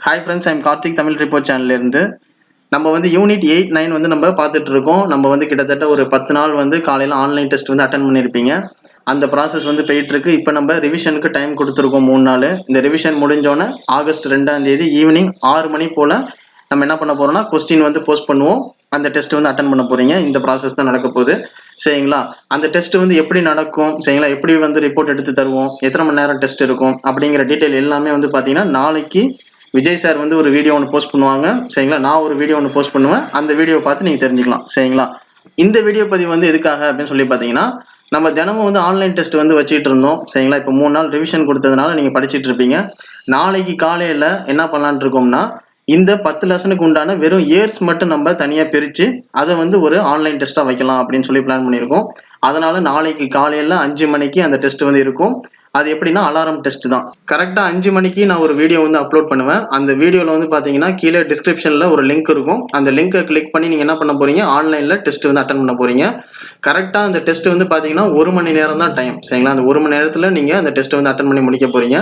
Hi friends, I'm Karthik Tamil Report channel இருந்து நம்ம வந்து யூனிட் 8 9 வந்து நம்ம பார்த்துட்டு இருக்கோம். நம்ம வந்து கிட்டத்தட்ட ஒரு 10 நாள் வந்து காலையில ஆன்லைன் டெஸ்ட் வந்து அட்டெண்ட் பண்ணிருப்பீங்க. அந்த process வந்து போயிட்டு இருக்கு. இப்போ நம்ம ரிவிஷனுக்கு டைம் கொடுத்திருக்கோம் 3 நாள். இந்த ரிவிஷன் முடிஞ்சோனே ஆகஸ்ட் 2ஆம் தேதி ஈவினிங் 6 மணி போல நம்ம என்ன பண்ண போறோம்னா क्वेश्चन வந்து போஸ்ட் பண்ணுவோம். அந்த டெஸ்ட் வந்து அட்டெண்ட் பண்ண போறீங்க. இந்த process தான் நடக்க போகுது. சரிங்களா? அந்த டெஸ்ட் வந்து எப்படி நடக்கும்? சரிங்களா? எப்படி வந்து ரிப்போர்ட் எடுத்து தருவோம்? எத்தனை மணி நேரம் டெஸ்ட் இருக்கும்? அப்படிங்கிற டீடைல் எல்லாமே வந்து பாத்தீங்கன்னா நாளைக்கு விஜய் சார் வந்து ஒரு வீடியோ ஒன்று போஸ்ட் பண்ணுவாங்க. சரிங்களா? நான் ஒரு வீடியோ ஒன்று போஸ்ட் பண்ணுவேன். அந்த வீடியோவை பார்த்து நீங்க தெரிஞ்சுக்கலாம். சரிங்களா? இந்த வீடியோ பதிவு வந்து எதுக்காக அப்படின்னு சொல்லி பாத்தீங்கன்னா நம்ம தினமும் வந்து ஆன்லைன் டெஸ்ட் வந்து வச்சுட்டு இருந்தோம். சரிங்களா? இப்போ 3 நாள் ரிவிஷன் கொடுத்ததுனால நீங்க படிச்சிட்டு இருப்பீங்க. நாளைக்கு காலையில என்ன பண்ணலாம்னு இருக்கோம்னா இந்த 10 லெசனுக்கு உண்டான வெறும் இயர்ஸ் மட்டும் நம்ம தனியா பிரிச்சு அதை வந்து ஒரு ஆன்லைன் டெஸ்டா வைக்கலாம் அப்படின்னு சொல்லி பிளான் பண்ணியிருக்கோம். அதனால நாளைக்கு காலையில 5 மணிக்கு அந்த டெஸ்ட் வந்து இருக்கும். அது எப்படின்னா அலாரம் டெஸ்ட் தான். கரெக்டா 5 மணிக்கு நான் ஒரு வீடியோ வந்து அப்லோட் பண்ணுவேன். அந்த வீடியோல வந்து பாத்தீங்கன்னா கீழே டிஸ்கிரிப்ஷன்ல ஒரு லிங்க் இருக்கும். அந்த லிங்கை கிளிக் பண்ணி நீங்க என்ன பண்ண போறீங்க, ஆன்லைன்ல டெஸ்ட் வந்து அட்டெண்ட் பண்ண போறீங்க. கரெக்டா அந்த டெஸ்ட் வந்து பாத்தீங்கன்னா 1 மணி நேரம் தான் டைம். சரிங்களா? அந்த 1 மணி நேரத்துல நீங்க அந்த டெஸ்ட் வந்து அட்டெண்ட் பண்ணி முடிக்க போறீங்க.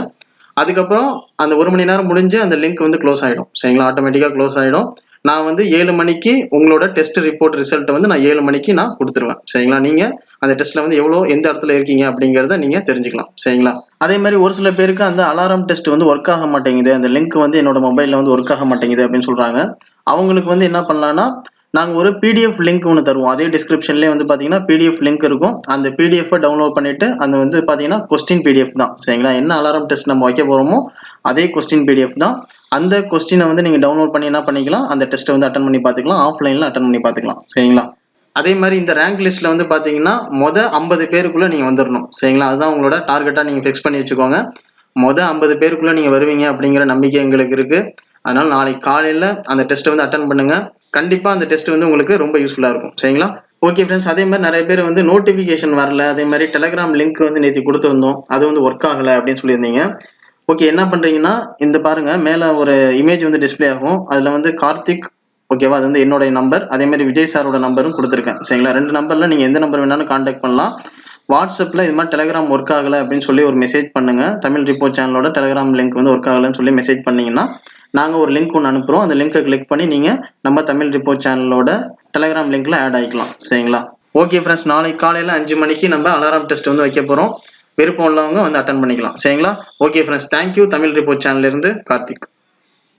அதுக்கப்புறம் அந்த 1 மணி நேரம் முடிஞ்சு அந்த லிங்க் வந்து க்ளோஸ் ஆயிடும். சரிங்களா? ஆட்டோமேட்டிக்கா க்ளோஸ் ஆயிடும். நான் வந்து 7 மணிக்கு உங்களோட டெஸ்ட் ரிப்போர்ட் ரிசல்ட் வந்து நான் 7 மணிக்கு நான் கொடுத்துருவேன். சரிங்களா? நீங்க அந்த டெஸ்ட்ல வந்து எந்த இடத்துல இருக்கீங்க அப்படிங்கறத நீங்க தெரிஞ்சுக்கலாம். சரிங்களா? அதே மாதிரி ஒரு சில பேருக்கு அந்த அலாரம் டெஸ்ட் வந்து ஒர்க் ஆக மாட்டேங்குது, அந்த லிங்க் வந்து என்னோட மொபைல்ல வந்து ஒர்க் ஆக மாட்டேங்குது அப்படின்னு சொல்றாங்க. அவங்களுக்கு வந்து என்ன பண்ணலாம்னா நாங்க ஒரு பிடிஎஃப் லிங்க் ஒன்று தருவோம். அதே டிஸ்கிரிப்ஷன்லேயே வந்து பாத்தீங்கன்னா பிடிஎஃப் லிங்க் இருக்கும். அந்த பிடிஎஃப் டவுன்லோட் பண்ணிட்டு அந்த வந்து பாத்தீங்கன்னா கொஸ்டின் பிடிஎஃப் தான். சரிங்களா? என்ன அலாரம் டெஸ்ட் நம்ம வைக்க போறோமோ அதே கொஸ்டின் பிடிஎஃப் தான். அந்த கொஸ்டினை வந்து நீங்க டவுன்லோட் பண்ணி என்ன பண்ணிக்கலாம், அந்த டெஸ்ட்டை வந்து அட்டன் பண்ணி பார்த்துக்கலாம். ஆஃப்லைன்ல அட்டன் பண்ணி பார்த்துக்கலாம். சரிங்களா? அதே மாதிரி இந்த ரேங்க் லிஸ்ட்ல வந்து பாத்தீங்கன்னா 50 பேருக்குள்ள நீங்க வந்துடணும். சரிங்களா? அதுதான் உங்களோட டார்கெட்டா நீங்க ஃபிக்ஸ் பண்ணி வச்சுக்கோங்க. 50 பேருக்குள்ள நீங்க வருவீங்க அப்படிங்கிற நம்பிக்கை எங்களுக்கு இருக்கு. அதனால நாளைக்கு காலையில அந்த டெஸ்ட் வந்து அட்டன் பண்ணுங்க. கண்டிப்பா அந்த டெஸ்ட் வந்து உங்களுக்கு ரொம்ப யூஸ்ஃபுல்லா இருக்கும். சரிங்களா? ஓகே ஃப்ரெண்ட்ஸ், அதே மாதிரி நிறைய பேர் வந்து நோட்டிபிகேஷன் வரல, அதே மாதிரி டெலிகிராம் லிங்க் வந்து நேற்று கொடுத்துருந்தோம், அது வந்து ஒர்க் ஆகல அப்படின்னு சொல்லியிருந்தீங்க. ஓகே, என்ன பண்றீங்கன்னா இந்த பாருங்க, மேல ஒரு இமேஜ் வந்து டிஸ்பிளே ஆகும். அதுல வந்து கார்த்திக், ஓகேவா, அது வந்து என்னோட நம்பர், அதே மாதிரி விஜய் சாரோட நம்பரும் கொடுத்துருக்கேன். சரிங்களா? 2 நம்பர்ல நீங்க எந்த நம்பர் வேணாலும் கான்டாக்ட் பண்ணலாம். வாட்ஸ்அப்ல இது மாதிரி டெலிகிராம் ஒர்க் ஆகல அப்படின்னு சொல்லி ஒரு மெசேஜ் பண்ணுங்க. தமிழ் ரிப்போர்ட் சேனலோட டெலிகிராம் லிங்க் வந்து ஒர்க் ஆகலன்னு சொல்லி மெசேஜ் பண்ணீங்கன்னா நாங்க ஒரு லிங்க் ஒன்று அனுப்புறோம். அந்த லிங்கை கிளிக் பண்ணி நீங்க நம்ம தமிழ் ரிப்போர்ட் சேனலோட டெலிகிராம் லிங்க்ல ஆட் ஆகிக்கலாம். சரிங்களா? ஓகே ஃப்ரெண்ட்ஸ், நாளைக்கு காலையில 5 மணிக்கு நம்ம அலாரம் டெஸ்ட் வந்து வைக்க போறோம். விருப்பம் உள்ளவங்க வந்து அட்டன் பண்ணிக்கலாம். சரிங்களா? Okay friends, thank you. Tamil report சேனல்ல இருந்து கார்த்திக்.